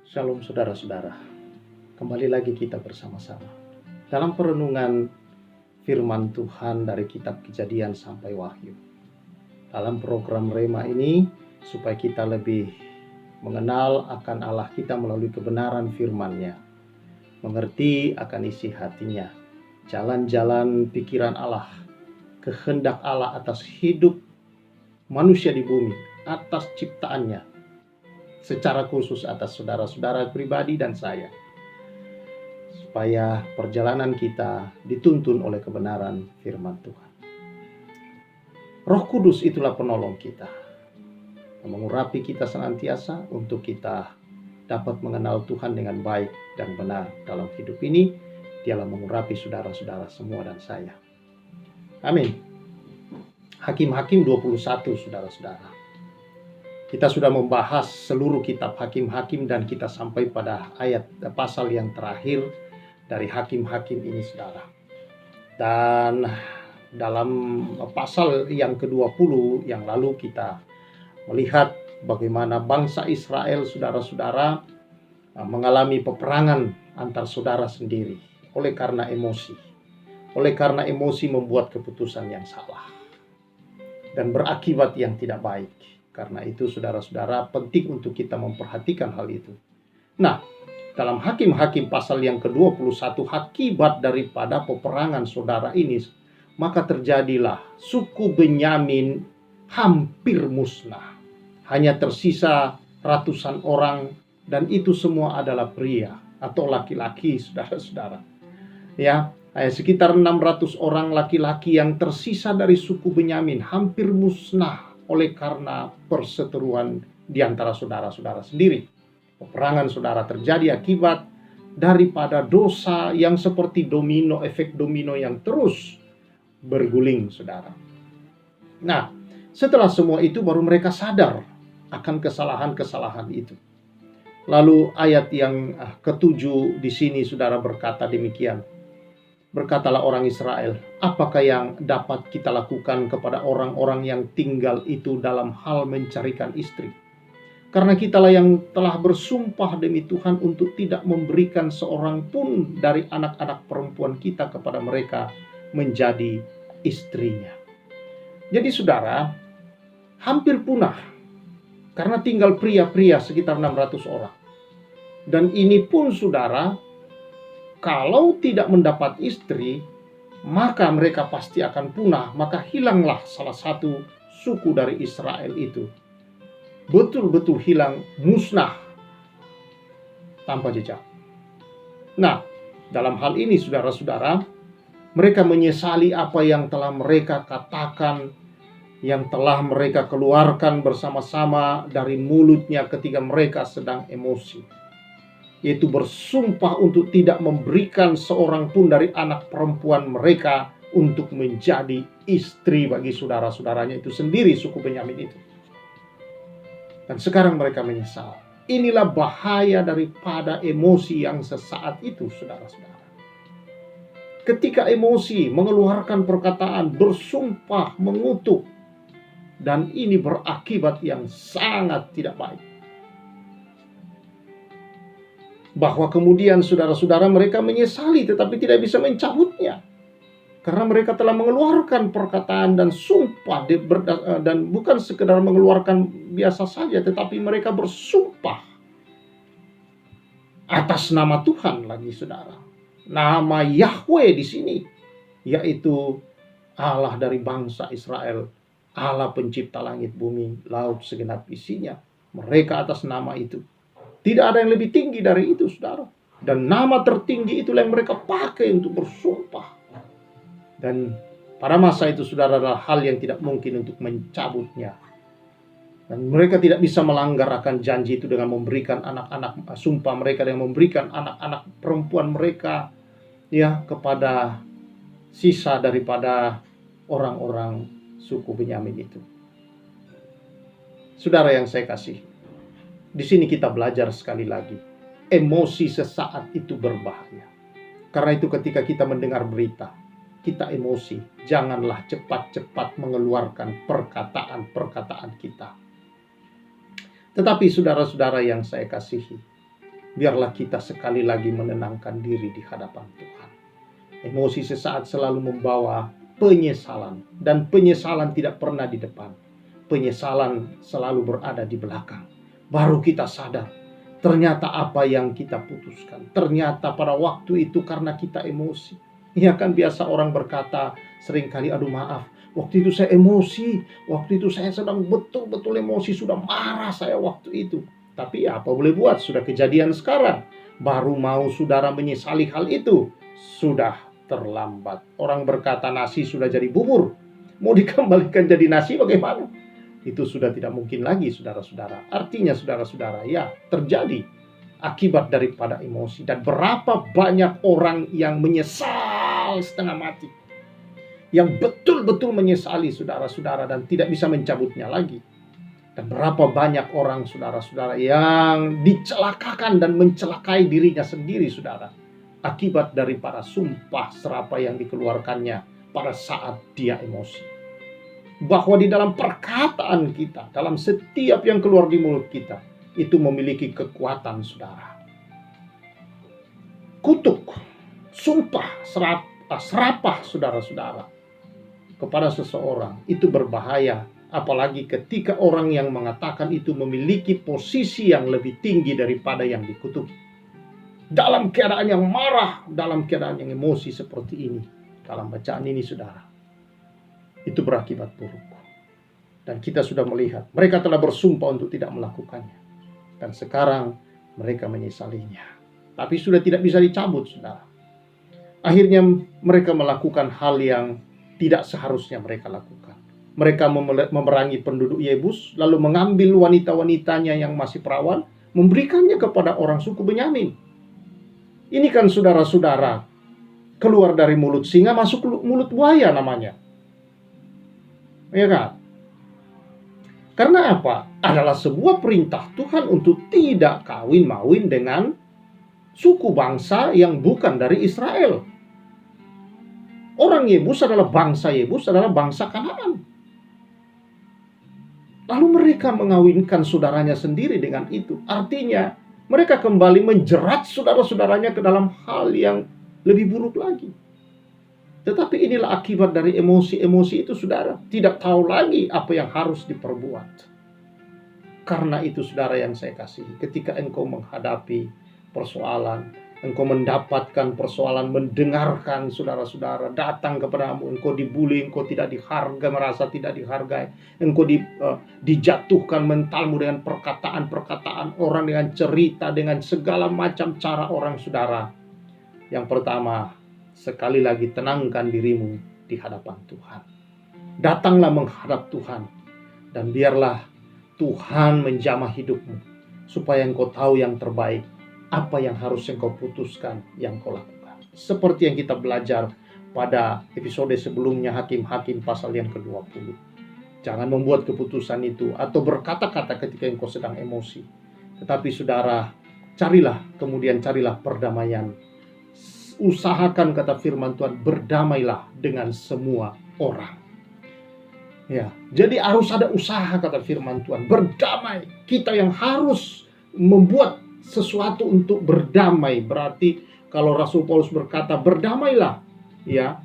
Shalom saudara-saudara, kembali lagi kita bersama-sama dalam perenungan firman Tuhan dari kitab Kejadian sampai Wahyu. Dalam program Rema ini, supaya kita lebih mengenal akan Allah kita melalui kebenaran firman-Nya, mengerti akan isi hatinya, jalan-jalan pikiran Allah, kehendak Allah atas hidup manusia di bumi, atas ciptaannya, secara khusus atas saudara-saudara pribadi dan saya, supaya perjalanan kita dituntun oleh kebenaran firman Tuhan. Roh Kudus itulah penolong kita, mengurapi kita senantiasa untuk kita dapat mengenal Tuhan dengan baik dan benar dalam hidup ini. Dialah mengurapi saudara-saudara semua dan saya. Amin. Hakim-Hakim 21, saudara-saudara. Kita sudah membahas seluruh kitab Hakim-Hakim dan kita sampai pada pasal yang terakhir dari Hakim-Hakim ini, saudara. Dan dalam pasal yang ke-20 yang lalu kita melihat bagaimana bangsa Israel, saudara-saudara, mengalami peperangan antar saudara sendiri oleh karena emosi. Oleh karena emosi membuat keputusan yang salah dan berakibat yang tidak baik. Karena itu saudara-saudara penting untuk kita memperhatikan hal itu. Nah, dalam Hakim-Hakim pasal yang ke-21, akibat daripada peperangan saudara ini, maka terjadilah suku Benyamin hampir musnah. Hanya tersisa ratusan orang dan itu semua adalah pria atau laki-laki, saudara-saudara. Ya, sekitar 600 orang laki-laki yang tersisa dari suku Benyamin hampir musnah oleh karena perseteruan di antara saudara-saudara sendiri. Peperangan saudara terjadi akibat daripada dosa yang seperti domino, efek domino yang terus berguling, saudara. Nah, setelah semua itu baru mereka sadar akan kesalahan-kesalahan itu. Lalu ayat yang ke-7 di sini saudara berkata demikian. Berkatalah orang Israel, apakah yang dapat kita lakukan kepada orang-orang yang tinggal itu dalam hal mencarikan istri? Karena kitalah yang telah bersumpah demi Tuhan untuk tidak memberikan seorang pun dari anak-anak perempuan kita kepada mereka menjadi istrinya. Jadi saudara, hampir punah karena tinggal pria-pria sekitar 600 orang. Dan ini pun saudara, kalau tidak mendapat istri, maka mereka pasti akan punah. Maka hilanglah salah satu suku dari Israel itu. Betul-betul hilang, musnah, tanpa jejak. Nah, dalam hal ini saudara-saudara, mereka menyesali apa yang telah mereka katakan, yang telah mereka keluarkan bersama-sama dari mulutnya ketika mereka sedang emosi. Yaitu bersumpah untuk tidak memberikan seorang pun dari anak perempuan mereka untuk menjadi istri bagi saudara-saudaranya itu sendiri, suku Benyamin itu. Dan sekarang mereka menyesal. Inilah bahaya daripada emosi yang sesaat itu, saudara-saudara. Ketika emosi mengeluarkan perkataan, bersumpah, mengutuk, dan ini berakibat yang sangat tidak baik. Bahwa kemudian saudara-saudara mereka menyesali tetapi tidak bisa mencabutnya. Karena mereka telah mengeluarkan perkataan dan sumpah, dan bukan sekedar mengeluarkan biasa saja, tetapi mereka bersumpah atas nama Tuhan lagi, saudara. Nama Yahweh di sini, yaitu Allah dari bangsa Israel, Allah pencipta langit bumi, laut segenap isinya. Mereka atas nama itu. Tidak ada yang lebih tinggi dari itu, saudara. Dan nama tertinggi itulah yang mereka pakai untuk bersumpah. Dan pada masa itu, saudara, adalah hal yang tidak mungkin untuk mencabutnya. Dan mereka tidak bisa melanggar akan janji itu dengan memberikan anak-anak, sumpah mereka dengan memberikan anak-anak perempuan mereka ya kepada sisa daripada orang-orang suku Benyamin itu. Saudara yang saya kasih, di sini kita belajar sekali lagi, emosi sesaat itu berbahaya. Karena itu ketika kita mendengar berita, kita emosi, janganlah cepat-cepat mengeluarkan perkataan-perkataan kita. Tetapi saudara-saudara yang saya kasihi, biarlah kita sekali lagi menenangkan diri di hadapan Tuhan. Emosi sesaat selalu membawa penyesalan, dan penyesalan tidak pernah di depan. Penyesalan selalu berada di belakang. Baru kita sadar, ternyata apa yang kita putuskan, ternyata pada waktu itu karena kita emosi. Ya kan, biasa orang berkata seringkali, aduh maaf, waktu itu saya emosi, waktu itu saya sedang betul-betul emosi, sudah marah saya waktu itu. Tapi ya apa boleh buat, sudah kejadian sekarang. Baru mau saudara menyesali hal itu, sudah terlambat. Orang berkata nasi sudah jadi bubur, mau dikembalikan jadi nasi bagaimana? Itu sudah tidak mungkin lagi, saudara-saudara. Artinya saudara-saudara, ya terjadi akibat daripada emosi. Dan berapa banyak orang yang menyesal setengah mati, yang betul-betul menyesali saudara-saudara dan tidak bisa mencabutnya lagi. Dan berapa banyak orang saudara-saudara yang dicelakakan dan mencelakai dirinya sendiri, saudara, akibat daripada sumpah serapah yang dikeluarkannya pada saat dia emosi. Bahwa di dalam perkataan kita, dalam setiap yang keluar di mulut kita, itu memiliki kekuatan, saudara. Kutuk, sumpah, serapah, saudara-saudara, kepada seseorang itu berbahaya. Apalagi ketika orang yang mengatakan itu memiliki posisi yang lebih tinggi daripada yang dikutuki. Dalam keadaan yang marah, dalam keadaan yang emosi seperti ini, dalam bacaan ini, saudara, itu berakibat buruk. Dan kita sudah melihat, mereka telah bersumpah untuk tidak melakukannya. Dan sekarang mereka menyesalinya. Tapi sudah tidak bisa dicabut, saudara. Akhirnya mereka melakukan hal yang tidak seharusnya mereka lakukan. Mereka memerangi penduduk Yebus, lalu mengambil wanita-wanitanya yang masih perawan, memberikannya kepada orang suku Benyamin. Ini kan saudara-saudara, keluar dari mulut singa masuk mulut buaya namanya. Ya kan? Karena apa? Adalah sebuah perintah Tuhan untuk tidak kawin-mawin dengan suku bangsa yang bukan dari Israel. Orang Yebus adalah bangsa Kanaan. Lalu mereka mengawinkan saudaranya sendiri dengan itu. Artinya mereka kembali menjerat saudara-saudaranya ke dalam hal yang lebih buruk lagi. Tetapi inilah akibat dari emosi-emosi itu, saudara. Tidak tahu lagi apa yang harus diperbuat. Karena itu, saudara yang saya kasihi, ketika engkau menghadapi persoalan, engkau mendapatkan persoalan, mendengarkan saudara-saudara datang kepadamu, engkau dibully, engkau tidak dihargai, merasa tidak dihargai, engkau dijatuhkan mentalmu dengan perkataan-perkataan orang, dengan cerita, dengan segala macam cara orang, saudara. Yang pertama, sekali lagi tenangkan dirimu di hadapan Tuhan. Datanglah menghadap Tuhan, dan biarlah Tuhan menjamah hidupmu, supaya engkau tahu yang terbaik, apa yang harus engkau putuskan, yang kau lakukan. Seperti yang kita belajar pada episode sebelumnya, Hakim-Hakim pasal yang ke-20. Jangan membuat keputusan itu atau berkata-kata ketika engkau sedang emosi. Tetapi saudara, carilah perdamaian. Usahakan, kata firman Tuhan, berdamailah dengan semua orang. Ya, jadi harus ada usaha, kata firman Tuhan, berdamai. Kita yang harus membuat sesuatu untuk berdamai. Berarti kalau Rasul Paulus berkata berdamailah, ya,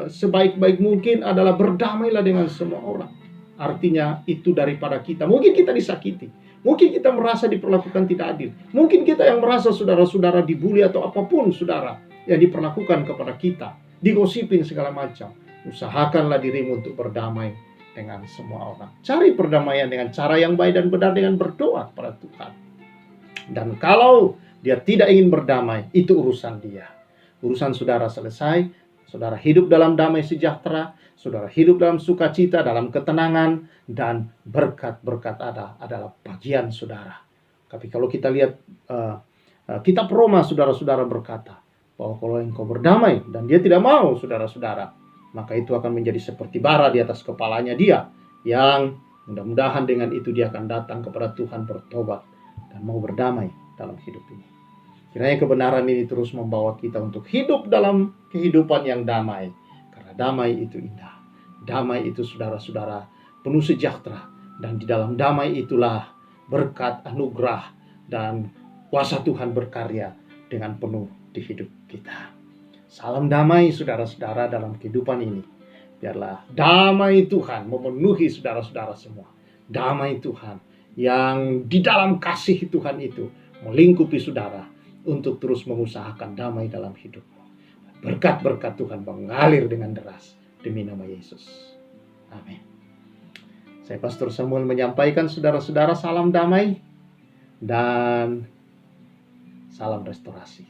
sebaik-baik mungkin adalah berdamailah dengan semua orang. Artinya itu daripada kita. Mungkin kita disakiti, mungkin kita merasa diperlakukan tidak adil, mungkin kita yang merasa saudara-saudara dibully atau apapun, saudara, yang diperlakukan kepada kita, digosipin segala macam. Usahakanlah dirimu untuk berdamai dengan semua orang. Cari perdamaian dengan cara yang baik dan benar, dengan berdoa kepada Tuhan. Dan kalau dia tidak ingin berdamai, itu urusan dia. Urusan saudara selesai, saudara hidup dalam damai sejahtera, saudara hidup dalam sukacita, dalam ketenangan, dan berkat-berkat adalah bagian saudara. Tapi kalau kita lihat kitab Roma, saudara-saudara berkata bahwa kalau engkau berdamai dan dia tidak mau, saudara-saudara, maka itu akan menjadi seperti bara di atas kepalanya dia, yang mudah-mudahan dengan itu dia akan datang kepada Tuhan, bertobat, dan mau berdamai dalam hidup ini. Kiranya kebenaran ini terus membawa kita untuk hidup dalam kehidupan yang damai. Karena damai itu indah. Damai itu, saudara-saudara, penuh sejahtera. Dan di dalam damai itulah berkat, anugerah, dan kuasa Tuhan berkarya dengan penuh di hidup kita. Salam damai saudara-saudara dalam kehidupan ini. Biarlah damai Tuhan memenuhi saudara-saudara semua. Damai Tuhan yang di dalam kasih Tuhan itu melingkupi saudara untuk terus mengusahakan damai dalam hidupmu. Berkat-berkat Tuhan mengalir dengan deras demi nama Yesus. Amin. Saya Pastor Samuel menyampaikan saudara-saudara salam damai dan salam restorasi.